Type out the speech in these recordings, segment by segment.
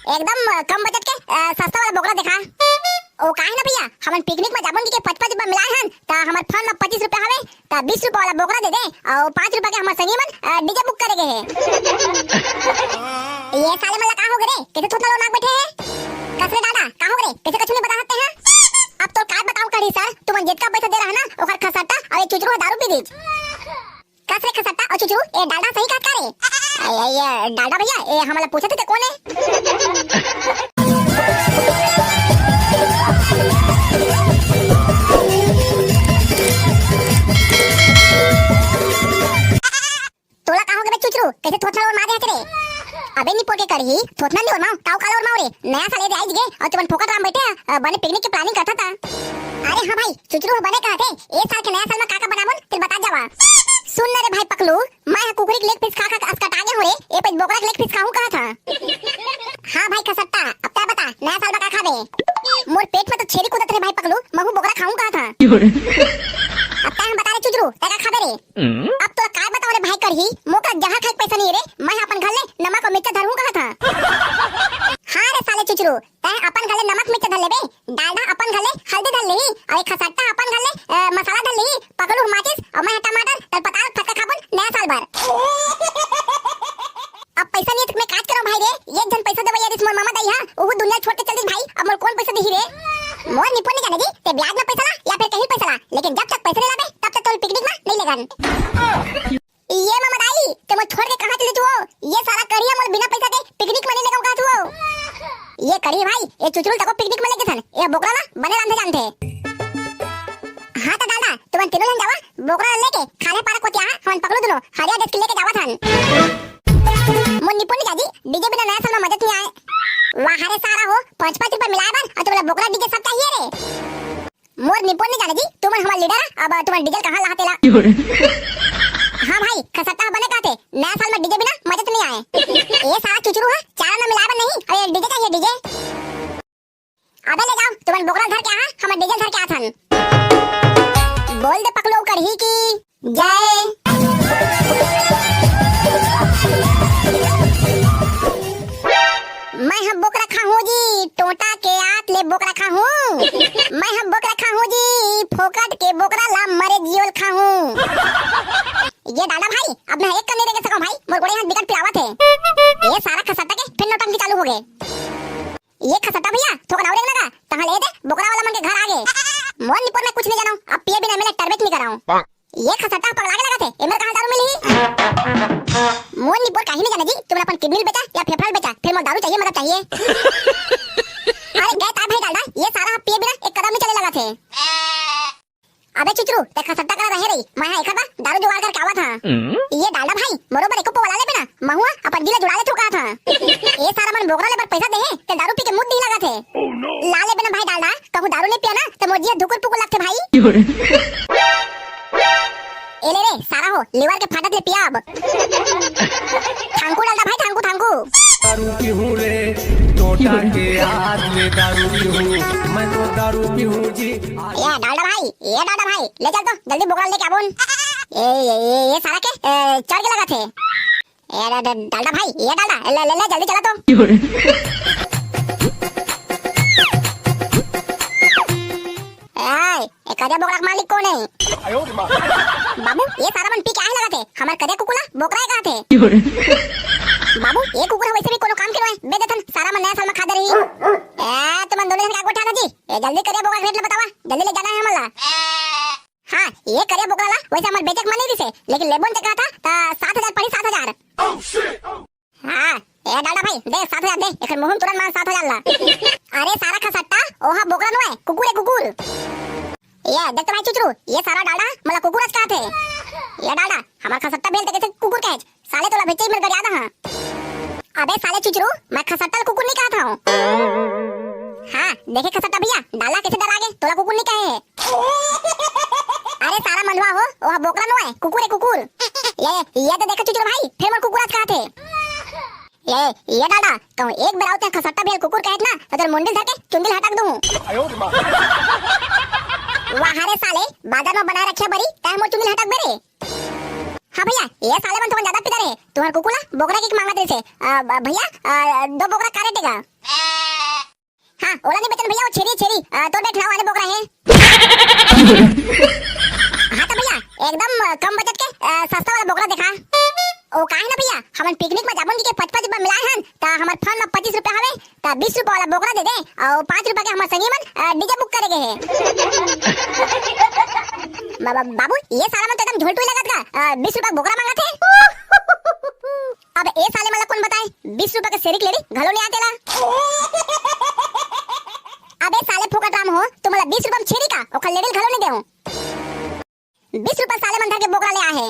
एकदम कम बजट के सस्ता वाला बोकरा देखा। ओ काहे ना भैया हमन पिकनिक में जाबन के 55 रुपया मिलाए हन त हमर फोन में 25 रुपया हवे त 20 रुपया वाला बोकरा दे दे और 5 रुपया के हमर संगी मन डीजे बुक करे के है। ये साले मला का हो गए रे कैसे थोड़ा लोग नाक बैठे है कसरे दादा का हो गए कैसे कछु नहीं बता सकते हैं। अब तो काय बताऊं करी सर तुम जितना पैसा दे रहा ना ओकर खसट्टा और ये चुचरू दारू पी दीज कसरे खसट्टा और चुचरू ए डालडा सही काट करे ये डालडा भैया ए हमला पूछत थे कौन है। तोला का हो गए चुचरू कैसे थोथना और मार दे रे अबे नी पोके करही थोथना नहीं और माऊ काऊ काला और माऊ रे नया साल ये आइज गे और तुमन फोकट राम बैठे बने पिकनिक की प्लानिंग करता था। अरे हां भाई चुचरू बने कहते एक साल के नया साल में काका बनाबन फिर बता जावा। सुन रे भाई पकलू मैं कुकरी के लेग पीस खा खा अस्कट आगे हो रे ए पे बोकरा के लेग पीस खाऊं कहा था। हां भाई खसट्टा अब क्या बता नया साल में का खाबे मोर पेट में तो छेरी कूदत रे भाई पकलू महू बोकरा खाऊं कहा था। अब क्या हम बता रे चुचरू तेरा खाबे रे अब तो काय बताओ रे भाई करही मोका जहां खाए पैसा नहीं रे मैं अपन घर ले नमक और मिर्च धरूं कहा था। हां रे साले चुचरू तै अपन घर ले नमक मिर्च धर लेबे डालडा अपन घर ले हल्दी धर लेही और एक खसट्टा अपन घर ले मसाला धर लेही पकलू माचिस और मैं टमाटर तलपताल फटका खाबन नया साल भर। अब पैसा नहीं तो मैं काट करो भाई रे एक जन पैसा देबे यार इस मोर मामा दैहा ओहु दुनिया छोड़ के चल दी भाई अब मोर कौन पैसा देही रे मोर निपुण नहीं जाने दी ते ब्याज में पैसा ला या फिर कहीं पैसा ला लेकिन जब तक पैसा नहीं लाबे तब तक तो पिकनिक में नहीं लगन। ये मामा दाई ते मोर छोड़ के कहां चली तू ये सारा करिया मोर बिना पैसा के पिकनिक में नहीं लगाऊ का तू ये करी भाई ये चुचुल तको पिकनिक में लेके सन ये बोकरा ना बने रांधे जानते। हां त दादा तुमन तीनों जन जावा बोकरा लेके खाने पार्क होतिया हम पकड़ो दोनों हरिया देख के लेके जावा थन मोर निपुण जाजी डीजे बिना नया साल में मदद नहीं आए वाह रे सारा हो 5-5 रुपए मिलाए बन और तुम्हारा बोकरा डीजे सब चाहिए रे मोर निपुण नहीं जाने जी तुम हमारा लीडर अब तुम्हारा डीजल कहां लगातेला। हां भाई खसट्टा बने कहते नया साल में डीजे बिना मदद नहीं आए ये सारा चुचरू है चारा में मिलाए बन नहीं अरे डीजे चाहिए डीजे अबे ले जाओ तुम्हारा बोकरा धर के आ हमारा डीजल धर के आ थन बोल दे पकलो करही की जय। मैं हम बोकरा खाऊं जी टोटा के आत ले बोकरा खाऊं मैं हम बोकरा खाऊं जी फोकट के बोकरा ला मरे जियोल खाऊं। ये डाला भाई अब मैं एक करने देके सकूं भाई मोर गोड़े हाथ बिकट पिलावत है ये सारा खसट्टा के फिर नौटंकी चालू हो गए। ये खसट्टा भैया थोड़ा नाव लगा तहां ले दे बोकरा वाला मन के घर आ गए मोर निपुण में कुछ नहीं जानो अब पिए बिना मैं टर्बेट नहीं कराऊं ये खसट्टा पगला के लगा थे एमर कहां दारू मिली मोर निपुण काहे नहीं जाने जी तुमने अपन किडनी बेचा या फेफड़ा बेचा फिर मोर दारू चाहिए मतलब चाहिए। अरे गए ता भाई डालडा ये सारा पिए बिना एक कदम नहीं चले लगा थे। अबे चुचरू ते खसट्टा करा रहे रही मैं एक बार दारू जुगाड़ करके आवा था ये डालडा भाई बरोबर एको पोला ले बिना महुआ अपन दिले जुड़ा ले ठोका था ये सारा मन बोकरा ले पर पैसा दे ते दारू पी के मुंह दी लगा थे लाले बिना भाई डालडा कहूं दारू नहीं पिया ना तो मोर जिया धुकुर पुकुर लगते भाई एले रे सारा हो लीवर के फाटत ले पिया अब थांकू डालडा भाई थांकू थांकू दारू पीहूं रे टोटा के हाथ में दारू पीहूं मैं तो दारू पीहूं जी। ये डालडा भाई ले चल तो जल्दी बोकरा लेके आबोन ये सारा के चढ़ के लगा थे ये डालडा भाई ये डालडा ले ले जल्दी चला तो ए कदे बोकरा का मालिक कौन है बाबू ये सारा मन पी के आए लगा थे हमार कदे कुकुला बोकरा कहां थे बाबू ये कुकुर वैसे भी कोनो काम करवाए बेदतन सारा मन नया साल में खा दे रही ए तुम दोनों जन का गोठा ना जी ए जल्दी करिए बोकरा रेट ले बतावा जल्दी ले जाना है हमला। हां ये करिए बोकरा ला वैसे हमर बेचक माने दिसे लेकिन लेबोन ते कहा था 7000 पड़ी 7000 हां ए डालडा भाई दे 7000 दे एखन मोहन तुरंत मान 7000 ला अरे सारा खसट्टा ओहा बोकरा नो है कुकुर है कुकुर ये देख तो भाई चुचरू ये सारा डालडा मला कुकुरच कहा थे ये डालडा हमार खसट्टा बेल ते कैसे कुकुर कहे साले तोला भेचे मेरे घर याद हां अबे साले चुचरू मैं खसट्टा कुकुर नहीं कहा था हां देखे खसट्टा भैया डाला कैसे डर आगे तोला कुकुर नहीं कहे अरे सारा मनवा हो ओहा बोकरा नो है कुकुर ये तो देखो चुचरू भाई फिर मोर कुकुरच कहा थे ये डालडा कहूं एक बेर आवते खसट्टा बेल कुकुर कहत ना तो तेरे मुंडिल धर के चुंडिल हटक दूं वाह रे साले बाजार में बनाए रखे बरी तय मोर चुंडिल हटक बेरे। हां भैया ये साले मन तो ज्यादा पिता रे तुम्हारे कुकुला बोकरा की मांगत रे से भैया 2 बोकरा काटे देगा हाँ ओला नहीं बेचन भैया, वो छेरी छेरी तो बैठ रहा वाले बोकरा है। हाँ तो भैया एकदम कम बजट के सस्ता वाला बोकरा देखा। ओ काहे ना भैया हमन पिकनिक में जाबन के 55 रुपया मिलाए हन ता हमर फोन में 25 रुपया हवे ता 20 रुपया वाला बोकरा दे दे और 5 रुपया के हमर संगी मन डीजे बुक करेगे है। बाबू ये साला मन तो एकदम झोलटू लगत का 20 रुपया बोकरा मांगत है। अब ए साले मला कौन बताए 20 रुपया के सेरिक लेडी घलो नहीं आतेला। अबे साले फुकट राम हो तुम्हारा 20 रुपया में छेरी का ओखर लेडी घलो नहीं देहूं। 20 रुपया साले मन धर के बोकरा ले आए है।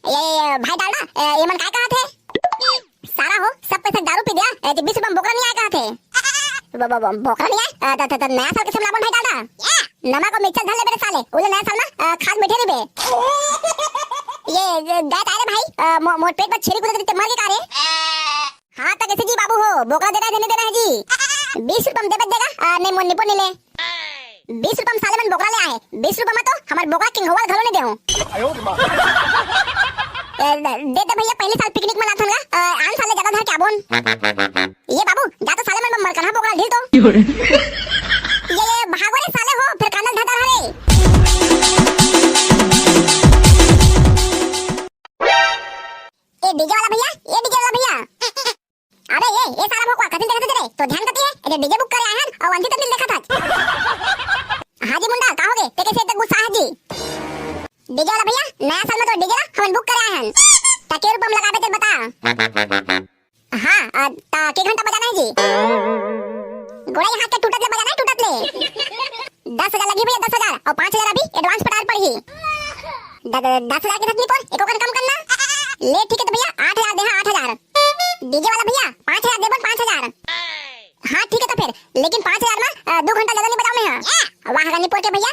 ये भाई डालना ये मन काय कहा थे सारा हो सब पैसा दारू पी दिया 20 रुपया में बोकरा नहीं आया कहा थे। बोकरा नहीं आया तो नया साल के समय भाई डालना नमक और मिर्चा धर ले मेरे साले उले नया साल में खाद बैठे नहीं बे। ये गाय तारे भाई मोर पेट में छेरी कुदे मर के कारे। हाँ तक ऐसे जी बाबू हो बोकरा देना है नहीं देना है जी 20 रुपया में दे देगा नहीं मोर निपो नहीं ले 20 रुपया में साले मन बोकरा ले आए 20 रुपया में तो हमारे बोकरा किंग होवा घरो नहीं देहूं। दे दे भैया पहले साल पिकनिक में नाथन का आन साले ज्यादा धर क्या बोन ये बाबू जा तो साले मन मर कहां बोकरा ढील तो ये भागो रे साले हो फिर कानल धर हरे। ए डीजे वाला भैया ये डीजे वाला भैया अबे ये सारा भोकवा कथिन देखत रे तो ध्यान कती है ये डीजे बुक करे आहन और अंतिम तक देखा था। हाजी मुंडा कहोगे ते कैसे इतना गुस्सा है जी डीजे वाला भैया नया साल में तो डीजे ना हम बुक करे आहन ताकि रुपम लगाबे ते बता। हां ता के घंटा बजाना है जी गोड़ाई हाथ के टूटत ले बजाना है टूटत ले 10,000 लगी भैया 10,000 और 5,000 अभी एडवांस पटार पड़ी 10,000 के धतनी पर एको कम करना ले ठीक है तो भैया 8,000 दे 8,000 डीजे वाला भैया 5,000 दे 5,000। हाँ ठीक है तो फिर लेकिन 5,000 में 2 घंटा ज्यादा नहीं बजाऊं मैं। वहां गनी पोटे भैया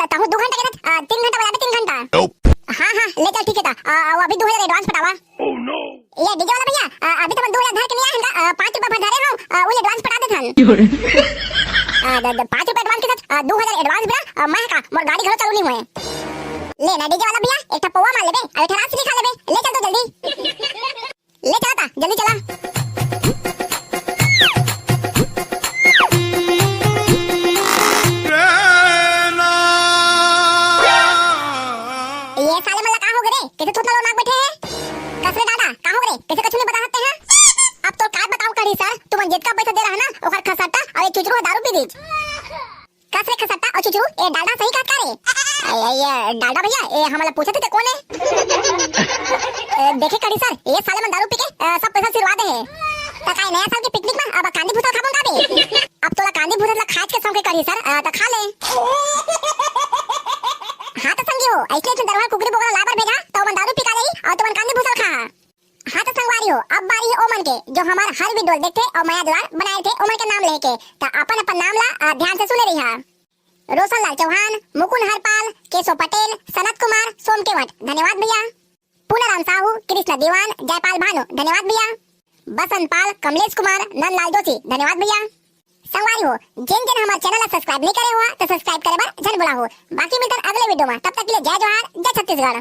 ताहू 2 घंटा के 3 घंटा बजा दे 3 घंटा। हाँ हाँ ले चल ठीक है ता अभी 2,000 एडवांस पटावा। ये डीजे वाला भैया अभी तो मैं 2,000 धर के नहीं आया 5 रुपया भर धरे हूं वो एडवांस पटा दे थन 5 रुपया एडवांस के साथ 2,000 एडवांस बिना मैं का मोर गाड़ी घर चालू नहीं हुए ले ना डीजे वाला भैया एक पौवा मार लेबे अबे ठरास नहीं खा लेबे ले चल तो जल्दी ले चला ता जल्दी चला। ये साले मला कहां हो गए कैसे थोतना लोग नाक बैठे हैं कसरे दादा कहां हो गए कैसे कछु नहीं बता सकते हैं। अब तो काय बताऊं करी सर तुम जितना पैसा दे रहा है ना ओखर खसट्टा और ये चुचरू दारू पी दीज कसरे खसट्टा और चुचरू ये डालडा सही काट करे ये डालडा भैया ये हमला पूछे थे कौन है देखे करी सर ये साले मन दारू पी के सब पैसा सिरवा दे है तकाय नया साल के पिकनिक में अब कांदी भूसा खाबो काबे अब तोला कांदी भूसा ला खाज के संग करी सर त खा ले। हाँ तो संगी हो ऐसे दरबार कुकरी बोकरा लाबर भेजा तो मन दारू पिका रही और तुमन कांदी भूसा खा। हाँ तो संगवारी हो अब बारी है ओमन के जो हमार हर वीडियो देखते और माया द्वार बनाए थे ओमन के नाम लेके तो अपन अपन नाम ला ध्यान से सुने रही है। रोशन लाल चौहान मुकुंद हरपाल केशव पटेल सनत कुमार सोम केवट धन्यवाद भैया। पूनाराम साहू कृष्ण दीवान जयपाल भानु धन्यवाद भैया। बसंत पाल कमलेश कुमार नंदलाल जोशी धन्यवाद भैया। संगवारी हो जिन जिन हमारे चैनल ला सब्सक्राइब नहीं करे हुआ तो सब्सक्राइब करे बार जन बुला हो बाकी मिलकर अगले वीडियो में तब तक के लिए जय जोहार जय छत्तीसगढ़।